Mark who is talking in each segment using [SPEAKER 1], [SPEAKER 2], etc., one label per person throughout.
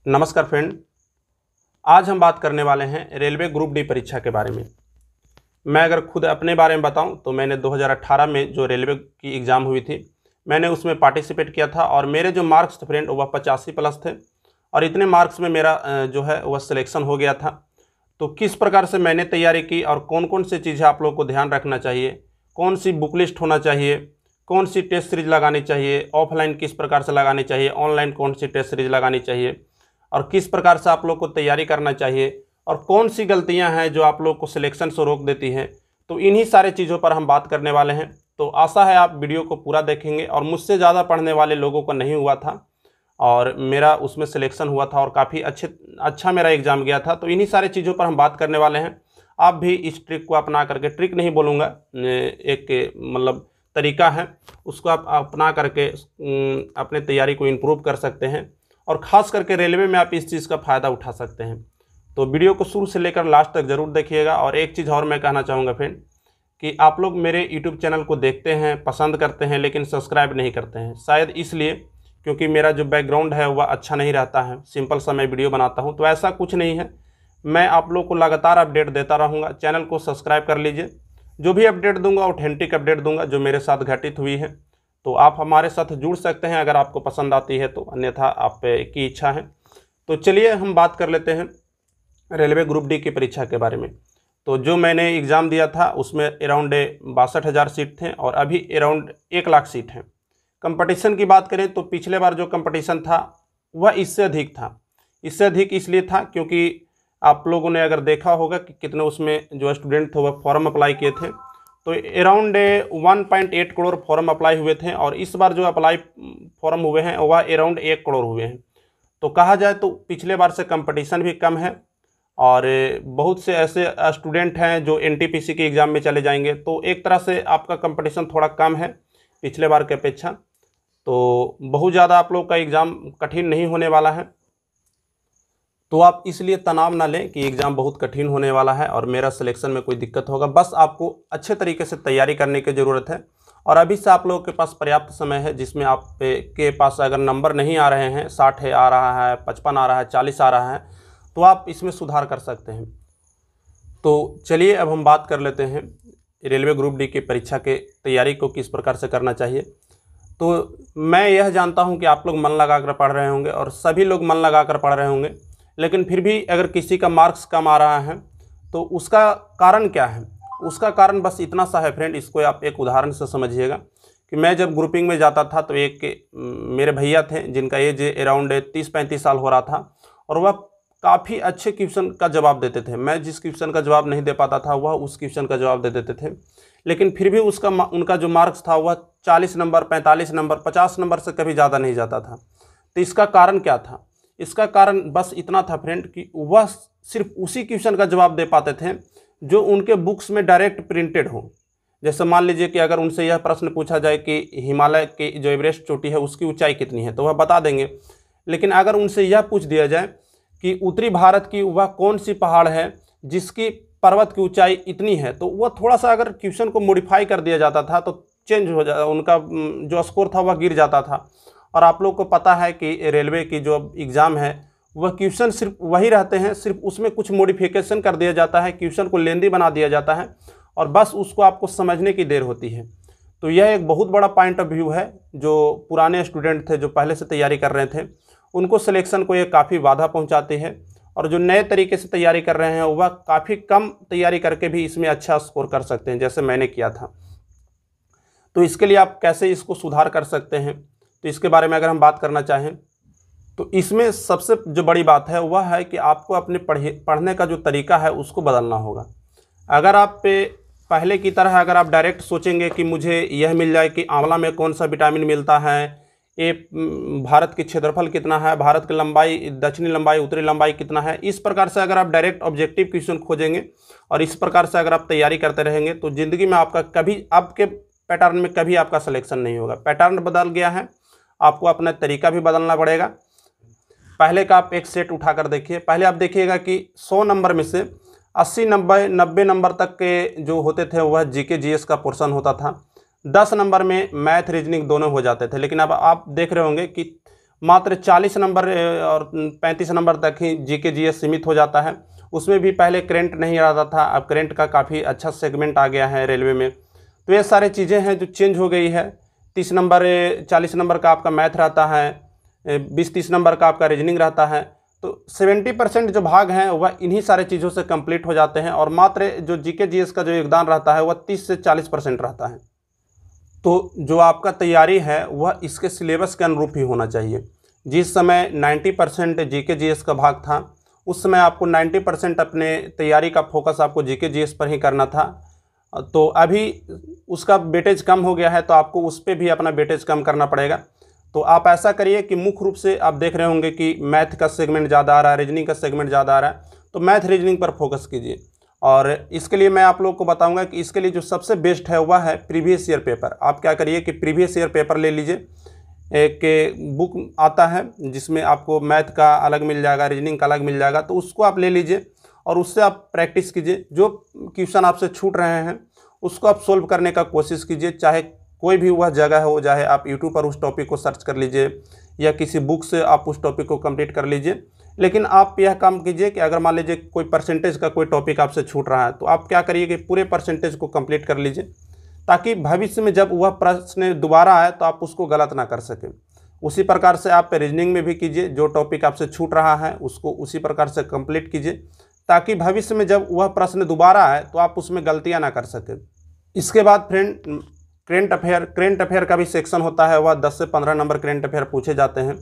[SPEAKER 1] नमस्कार फ्रेंड। आज हम बात करने वाले हैं रेलवे ग्रुप डी परीक्षा के बारे में। मैं अगर खुद अपने बारे में बताऊं तो मैंने 2018 में जो रेलवे की एग्ज़ाम हुई थी मैंने उसमें पार्टिसिपेट किया था और मेरे जो मार्क्स थे फ्रेंड वह 85 प्लस थे और इतने मार्क्स में मेरा जो है वह सिलेक्शन हो गया था। तो किस प्रकार से मैंने तैयारी की और कौन कौन सी चीज़ें आप लोग को ध्यान रखना चाहिए, कौन सी बुक लिस्ट होना चाहिए, कौन सी टेस्ट सीरीज लगानी चाहिए, ऑफलाइन किस प्रकार से लगानी चाहिए, ऑनलाइन कौन सी टेस्ट सीरीज लगानी चाहिए और किस प्रकार से आप लोग को तैयारी करना चाहिए और कौन सी गलतियां हैं जो आप लोग को सिलेक्शन से रोक देती हैं, तो इन्हीं सारे चीज़ों पर हम बात करने वाले हैं। तो आशा है आप वीडियो को पूरा देखेंगे और मुझसे ज़्यादा पढ़ने वाले लोगों को नहीं हुआ था और मेरा उसमें सिलेक्शन हुआ था और काफ़ी अच्छा मेरा एग्ज़ाम गया था। तो इन्हीं सारे चीज़ों पर हम बात करने वाले हैं। आप भी इस ट्रिक को अपना करके, ट्रिक नहीं बोलूँगा, एक मतलब तरीका है, उसको आप अपना करके अपने तैयारी को इम्प्रूव कर सकते हैं और ख़ास करके रेलवे में आप इस चीज़ का फ़ायदा उठा सकते हैं। तो वीडियो को शुरू से लेकर लास्ट तक ज़रूर देखिएगा। और एक चीज़ और मैं कहना चाहूँगा फ्रेंड कि आप लोग मेरे यूट्यूब चैनल को देखते हैं, पसंद करते हैं, लेकिन सब्सक्राइब नहीं करते हैं, शायद इसलिए क्योंकि मेरा जो बैकग्राउंड है वह अच्छा नहीं रहता है, सिंपल सा मैं वीडियो बनाता हूँ। तो ऐसा कुछ नहीं है, मैं आप लोग को लगातार अपडेट देता रहूँगा। चैनल को सब्सक्राइब कर लीजिए, जो भी अपडेट दूंगा ऑथेंटिक अपडेट दूंगा जो मेरे साथ घटित हुई है। तो आप हमारे साथ जुड़ सकते हैं अगर आपको पसंद आती है तो, अन्यथा आप की इच्छा है। तो चलिए हम बात कर लेते हैं रेलवे ग्रुप डी की परीक्षा के बारे में। तो जो मैंने एग्ज़ाम दिया था उसमें अराउंड 62,000 सीट थे और अभी अराउंड 1,00,000 सीट हैं। कंपटीशन की बात करें तो पिछले बार जो कंपटीशन था वह इससे अधिक था। इससे अधिक इसलिए था क्योंकि आप लोगों ने अगर देखा होगा कि कितने उसमें जो स्टूडेंट थे वह फॉर्म अप्लाई किए थे। तो अराउंड 1.8 करोड़ फॉर्म अप्लाई हुए थे और इस बार जो अप्लाई फॉर्म हुए हैं वह अराउंड 1 करोड़ हुए हैं। तो कहा जाए तो पिछले बार से कंपटीशन भी कम है और बहुत से ऐसे स्टूडेंट हैं जो एनटीपीसी के एग्ज़ाम में चले जाएंगे। तो एक तरह से आपका कंपटीशन थोड़ा कम है पिछले बार की अपेक्षा। तो बहुत ज़्यादा आप लोग का एग्ज़ाम कठिन नहीं होने वाला है। तो आप इसलिए तनाव ना लें कि एग्ज़ाम बहुत कठिन होने वाला है और मेरा सिलेक्शन में कोई दिक्कत होगा। बस आपको अच्छे तरीके से तैयारी करने की ज़रूरत है और अभी से आप लोगों के पास पर्याप्त समय है जिसमें आप के पास अगर नंबर नहीं आ रहे हैं, 60 है आ रहा है, 55 आ रहा है, 40 आ रहा है, तो आप इसमें सुधार कर सकते हैं। तो चलिए अब हम बात कर लेते हैं रेलवे ग्रुप डी की परीक्षा के तैयारी को किस प्रकार से करना चाहिए। तो मैं यह जानता हूँ कि आप लोग मन लगा कर पढ़ रहे होंगे और सभी लोग मन लगा कर पढ़ रहे होंगे, लेकिन फिर भी अगर किसी का मार्क्स कम आ रहा है तो उसका कारण क्या है? उसका कारण बस इतना सा है फ्रेंड, इसको आप एक उदाहरण से समझिएगा कि मैं जब ग्रुपिंग में जाता था तो एक मेरे भैया थे जिनका एज अराउंड 30-35 साल हो रहा था और वह काफ़ी अच्छे क्वेश्चन का जवाब देते थे। मैं जिस क्वेश्चन का जवाब नहीं दे पाता था वह उस क्वेश्चन का जवाब दे देते थे, लेकिन फिर भी उनका जो मार्क्स था वह 40 नंबर, 45 नंबर, 50 नंबर से कभी ज़्यादा नहीं जाता था। तो इसका कारण क्या था? इसका कारण बस इतना था फ्रेंड कि वह सिर्फ उसी क्वेश्चन का जवाब दे पाते थे जो उनके बुक्स में डायरेक्ट प्रिंटेड हो। जैसे मान लीजिए कि अगर उनसे यह प्रश्न पूछा जाए कि हिमालय की जो एवरेस्ट चोटी है उसकी ऊंचाई कितनी है तो वह बता देंगे, लेकिन अगर उनसे यह पूछ दिया जाए कि उत्तरी भारत की वह कौन सी पहाड़ है जिसकी पर्वत की ऊंचाई इतनी है, तो वह थोड़ा सा अगर क्वेश्चन को मॉडिफाई कर दिया जाता था तो चेंज हो जाता, उनका जो स्कोर था वह गिर जाता था। और आप लोग को पता है कि रेलवे की जो एग्ज़ाम है वह क्वेश्चन सिर्फ वही रहते हैं, सिर्फ उसमें कुछ मॉडिफिकेशन कर दिया जाता है, क्वेश्चन को लेंदी बना दिया जाता है और बस उसको आपको समझने की देर होती है। तो यह एक बहुत बड़ा पॉइंट ऑफ व्यू है। जो पुराने स्टूडेंट थे जो पहले से तैयारी कर रहे थे उनको सिलेक्शन को ये काफ़ी बाधा पहुंचाती है और जो नए तरीके से तैयारी कर रहे हैं वह काफ़ी कम तैयारी करके भी इसमें अच्छा स्कोर कर सकते हैं, जैसे मैंने किया था। तो इसके लिए आप कैसे इसको सुधार कर सकते हैं, तो इसके बारे में अगर हम बात करना चाहें तो इसमें सबसे जो बड़ी बात है वह है कि आपको अपने पढ़ने का जो तरीका है उसको बदलना होगा। अगर आप पहले की तरह अगर आप डायरेक्ट सोचेंगे कि मुझे यह मिल जाए कि आंवला में कौन सा विटामिन मिलता है, ये भारत की क्षेत्रफल कितना है, भारत की लंबाई, दक्षिणी लंबाई, उत्तरी लंबाई कितना है, इस प्रकार से अगर आप डायरेक्ट ऑब्जेक्टिव क्वेश्चन खोजेंगे और इस प्रकार से अगर आप तैयारी करते रहेंगे तो ज़िंदगी में आपका कभी आपके पैटर्न में कभी आपका सिलेक्शन नहीं होगा। पैटर्न बदल गया है, आपको अपना तरीका भी बदलना पड़ेगा। पहले का आप एक सेट उठाकर देखिए, पहले आप देखिएगा कि 100 नंबर में से 80, 90 नंबर तक के जो होते थे वह जीके जीएस का पोर्शन होता था। 10 नंबर में मैथ रीजनिंग दोनों हो जाते थे, लेकिन अब आप देख रहे होंगे कि मात्र 40 नंबर और 35 नंबर तक ही जीके जीएस सीमित हो जाता है। उसमें भी पहले करंट नहीं आता था, अब करंट का काफ़ी अच्छा सेगमेंट आ गया है रेलवे में। तो ये सारी चीज़ें हैं जो चेंज हो गई है। 30 नंबर 40 नंबर का आपका मैथ रहता है, 20-30 नंबर का आपका रीजनिंग रहता है। तो 70% जो भाग हैं वह इन्हीं सारे चीज़ों से कंप्लीट हो जाते हैं और मात्र जो जीके जीएस का जो योगदान रहता है वह 30 से 40% रहता है। तो जो आपका तैयारी है वह इसके सिलेबस के अनुरूप ही होना चाहिए। जिस समय 90% जीके जीएस का भाग था, उस समय आपको 90% अपने तैयारी का फोकस आपको जीके जीएस पर ही करना था। तो अभी उसका वेटेज कम हो गया है, तो आपको उस पर भी अपना वेटेज कम करना पड़ेगा। तो आप ऐसा करिए कि मुख्य रूप से आप देख रहे होंगे कि मैथ का सेगमेंट ज़्यादा आ रहा है, रीजनिंग का सेगमेंट ज़्यादा आ रहा है, तो मैथ रीजनिंग पर फोकस कीजिए। और इसके लिए मैं आप लोग को बताऊंगा कि इसके लिए जो सबसे बेस्ट है वह है प्रीवियस ईयर पेपर। आप क्या करिए कि प्रीवियस ईयर पेपर ले लीजिए। एक बुक आता है जिसमें आपको मैथ का अलग मिल जाएगा, रीजनिंग का अलग मिल जाएगा, तो उसको आप ले लीजिए और उससे आप प्रैक्टिस कीजिए। जो क्वेश्चन आपसे छूट रहे हैं उसको आप सोल्व करने का कोशिश कीजिए, चाहे कोई भी वह जगह हो, चाहे आप यूट्यूब पर उस टॉपिक को सर्च कर लीजिए या किसी बुक से आप उस टॉपिक को कंप्लीट कर लीजिए। लेकिन आप यह काम कीजिए कि अगर मान लीजिए कोई परसेंटेज का कोई टॉपिक आपसे छूट रहा है, तो आप क्या करिए कि पूरे परसेंटेज को कंप्लीट कर लीजिए, ताकि भविष्य में जब वह प्रश्न दोबारा आए तो आप उसको गलत ना कर सकें। उसी प्रकार से आप रीजनिंग में भी कीजिए, जो टॉपिक आपसे छूट रहा है उसको उसी प्रकार से कंप्लीट कीजिए, ताकि भविष्य में जब वह प्रश्न दोबारा आए तो आप उसमें गलतियां ना कर सकें। इसके बाद फ्रेंड करेंट अफेयर का भी सेक्शन होता है, वह 10 से 15 नंबर करेंट अफेयर पूछे जाते हैं।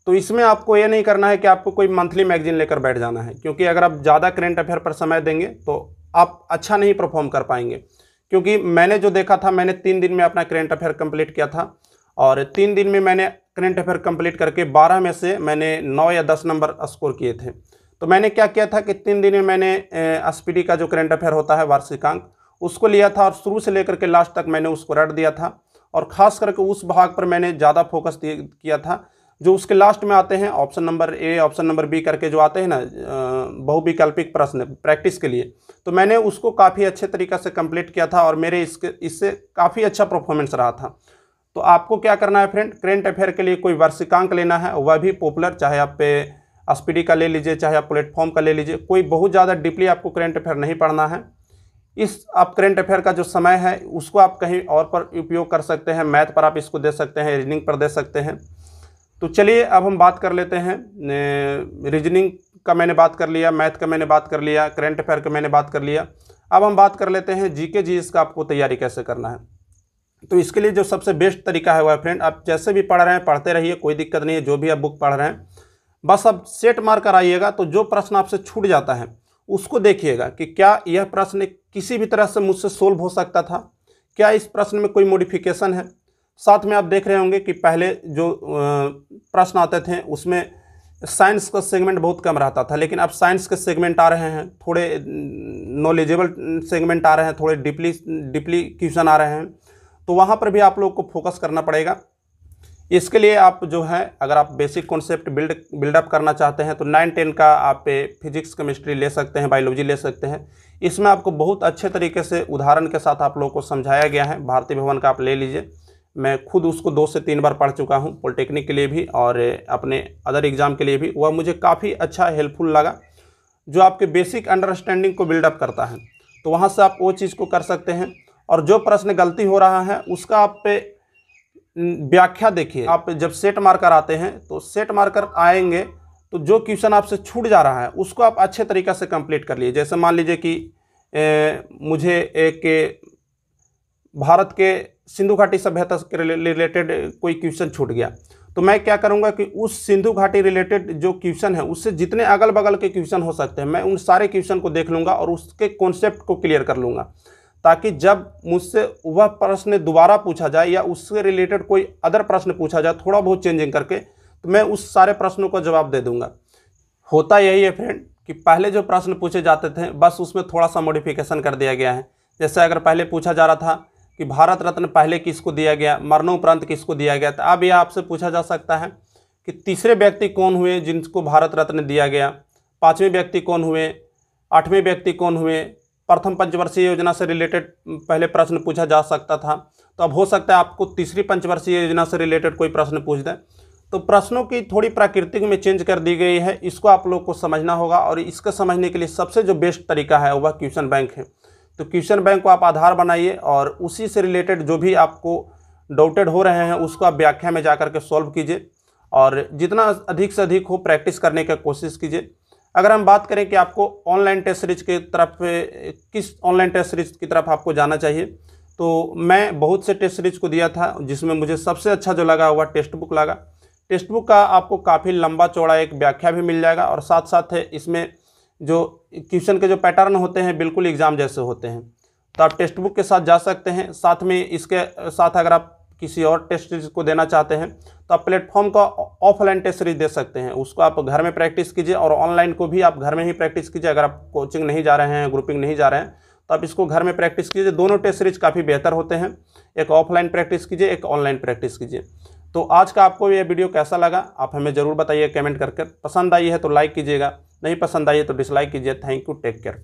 [SPEAKER 1] तो इसमें आपको ये नहीं करना है कि आपको कोई मंथली मैगजीन लेकर बैठ जाना है, क्योंकि अगर आप ज़्यादा करेंट अफेयर पर समय देंगे तो आप अच्छा नहीं परफॉर्म कर पाएंगे। क्योंकि मैंने जो देखा था, मैंने 3 दिन में अपना करेंट अफेयर कंप्लीट किया था और 3 दिन में मैंने करेंट अफेयर कंप्लीट करके 12 में से मैंने 9 या 10 नंबर स्कोर किए थे। तो मैंने क्या किया था कि 3 दिन में मैंने एसपीडी का जो करेंट अफेयर होता है वार्षिकांक, उसको लिया था और शुरू से लेकर के लास्ट तक मैंने उसको रट दिया था। और ख़ास करके उस भाग पर मैंने ज़्यादा फोकस किया था जो उसके लास्ट में आते हैं, option number A, option number B करके जो आते हैं ना, बहुविकल्पिक प्रश्न प्रैक्टिस के लिए। तो मैंने उसको काफ़ी अच्छे तरीक़े से कंप्लीट किया था और मेरे इससे काफ़ी अच्छा परफॉर्मेंस रहा था। तो आपको क्या करना है फ्रेंड, करेंट अफेयर के लिए कोई वार्षिकांक लेना है, वह भी पॉपुलर, चाहे आप एसपीडी का ले लीजिए, चाहे आप प्लेटफॉर्म का ले लीजिए। कोई बहुत ज़्यादा डीपली आपको करेंट अफेयर नहीं पढ़ना है। इस आप करेंट अफेयर का जो समय है उसको आप कहीं और पर उपयोग कर सकते हैं, मैथ पर आप इसको दे सकते हैं, रीजनिंग पर दे सकते हैं। तो चलिए अब हम बात कर लेते हैं, रीजनिंग का मैंने बात कर लिया, मैथ का मैंने बात कर लिया, करेंट अफेयर का मैंने बात कर लिया। अब हम बात कर लेते हैं जीके जीएस का आपको तैयारी कैसे करना है। तो इसके लिए जो सबसे बेस्ट तरीका है वह फ्रेंड, आप जैसे भी पढ़ रहे हैं पढ़ते रहिए, कोई दिक्कत नहीं है। जो भी आप बुक पढ़ रहे हैं बस आप सेट मार कर आइएगा। तो जो प्रश्न आपसे छूट जाता है उसको देखिएगा कि क्या यह प्रश्न किसी भी तरह से मुझसे सोल्व हो सकता था, क्या इस प्रश्न में कोई मॉडिफिकेशन है। साथ में आप देख रहे होंगे कि पहले जो प्रश्न आते थे उसमें साइंस का सेगमेंट बहुत कम रहता था, लेकिन अब साइंस के सेगमेंट आ रहे हैं, थोड़े नॉलेजेबल सेगमेंट आ रहे हैं, थोड़े डीपली क्वेश्चन आ रहे हैं। तो वहाँ पर भी आप लोग को फोकस करना पड़ेगा। इसके लिए आप जो है, अगर आप बेसिक कॉन्सेप्ट बिल्डअप करना चाहते हैं तो 9-10 का आप फिजिक्स केमिस्ट्री ले सकते हैं, बायोलॉजी ले सकते हैं। इसमें आपको बहुत अच्छे तरीके से उदाहरण के साथ आप लोगों को समझाया गया है। भारतीय भवन का आप ले लीजिए, मैं खुद उसको 2 से 3 बार पढ़ चुका हूँ, पॉलिटेक्निक के लिए भी और अपने अदर एग्ज़ाम के लिए भी। वह मुझे काफ़ी अच्छा हेल्पफुल लगा, जो आपके बेसिक अंडरस्टैंडिंग को बिल्डअप करता है। तो वहाँ से आप वो चीज़ को कर सकते हैं। और जो प्रश्न गलती हो रहा है उसका आप पे व्याख्या देखिए। आप जब सेट मार्कर आते हैं तो सेट मार्कर आएंगे तो जो क्वेश्चन आपसे छूट जा रहा है उसको आप अच्छे तरीक़े से कंप्लीट कर लिए। जैसे मान लीजिए कि मुझे एक भारत के सिंधु घाटी सभ्यता के रिलेटेड कोई क्वेश्चन छूट गया, तो मैं क्या करूंगा कि उस सिंधु घाटी रिलेटेड जो क्वेश्चन है उससे जितने अगल बगल के क्वेश्चन हो सकते हैं मैं उन सारे क्वेश्चन को देख लूँगा और उसके कॉन्सेप्ट को क्लियर कर लूँगा, ताकि जब मुझसे वह प्रश्न दोबारा पूछा जाए या उससे रिलेटेड कोई अदर प्रश्न पूछा जाए थोड़ा बहुत चेंजिंग करके, तो मैं उस सारे प्रश्नों का जवाब दे दूंगा। होता यही है फ्रेंड कि पहले जो प्रश्न पूछे जाते थे बस उसमें थोड़ा सा मॉडिफिकेशन कर दिया गया है। जैसे अगर पहले पूछा जा रहा था कि भारत रत्न पहले किसको दिया गया, मरणोपरांत किसको दिया गया, तो अब यह आपसे पूछा जा सकता है कि तीसरे व्यक्ति कौन हुए जिनको भारत रत्न दिया गया, 5वें व्यक्ति कौन हुए, 8वें व्यक्ति कौन हुए। प्रथम पंचवर्षीय योजना से रिलेटेड पहले प्रश्न पूछा जा सकता था, तो अब हो सकता है आपको तीसरी पंचवर्षीय योजना से रिलेटेड कोई प्रश्न पूछ दें। तो प्रश्नों की थोड़ी प्राकृतिक में चेंज कर दी गई है, इसको आप लोग को समझना होगा। और इसको समझने के लिए सबसे जो बेस्ट तरीका है वह क्वेश्चन बैंक है। तो क्वेश्चन बैंक को आप आधार बनाइए और उसी से रिलेटेड जो भी आपको डाउटेड हो रहे हैं उसको आप व्याख्या में जाकर के सॉल्व कीजिए और जितना अधिक से अधिक हो प्रैक्टिस करने की कोशिश कीजिए। अगर हम बात करें कि आपको ऑनलाइन टेस्ट सीरीज की तरफ, किस ऑनलाइन टेस्ट सीरीज की तरफ आपको जाना चाहिए, तो मैं बहुत से टेस्ट सीरीज को दिया था जिसमें मुझे सबसे अच्छा जो लगा वह टेक्स्ट बुक लगा। टेक्स्ट बुक का आपको काफ़ी लंबा चौड़ा एक व्याख्या भी मिल जाएगा और साथ साथ है इसमें जो क्वेश्चन के जो पैटर्न होते हैं बिल्कुल एग्जाम जैसे होते हैं। तो आप टेक्स्ट बुक के साथ जा सकते हैं। साथ में इसके साथ अगर आप किसी और टेस्ट सीरीज को देना चाहते हैं तो आप प्लेटफॉर्म का ऑफलाइन टेस्ट सीरीज दे सकते हैं, उसको आप घर में प्रैक्टिस कीजिए और ऑनलाइन को भी आप घर में ही प्रैक्टिस कीजिए। अगर आप कोचिंग नहीं जा रहे हैं, ग्रुपिंग नहीं जा रहे हैं, तो आप इसको घर में प्रैक्टिस कीजिए। दोनों टेस्ट सीरीज काफ़ी बेहतर होते हैं, एक ऑफलाइन प्रैक्टिस कीजिए, एक ऑनलाइन प्रैक्टिस कीजिए। तो आज का आपको ये वीडियो कैसा लगा आप हमें ज़रूर बताइए कमेंट करके। पसंद आई है तो लाइक कीजिएगा, नहीं पसंद आई है तो डिसलाइक कीजिए। Thank you, take care.